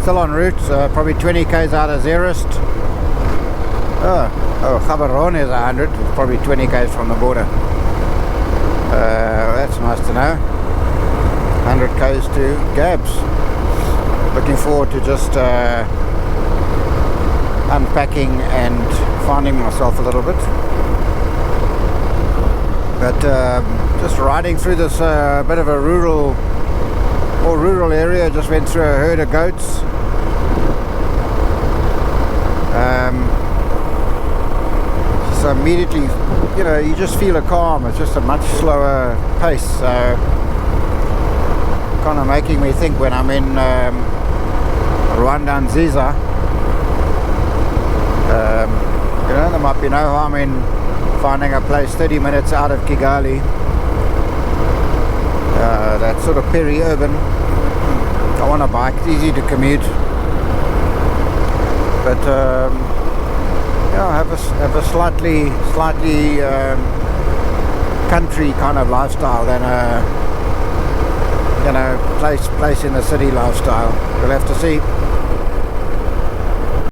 still en route, probably 20 k's out of Zeerust. Oh, Gaborone is 100, it's probably 20 k's from the border. That's nice to know. 100 k's to Gabs. Looking forward to just unpacking and finding myself a little bit. But just riding through this bit of a more rural area. Just went through a herd of goats. So immediately, you know, you just feel a calm. It's just a much slower pace. So kind of making me think when I'm in Rwanda and Ziza, you know, there might be no harm in finding a place 30 minutes out of Kigali, that sort of peri-urban. I want a bike, it's easy to commute, but yeah, have a slightly country kind of lifestyle than a, you know, place in the city lifestyle. We'll have to see.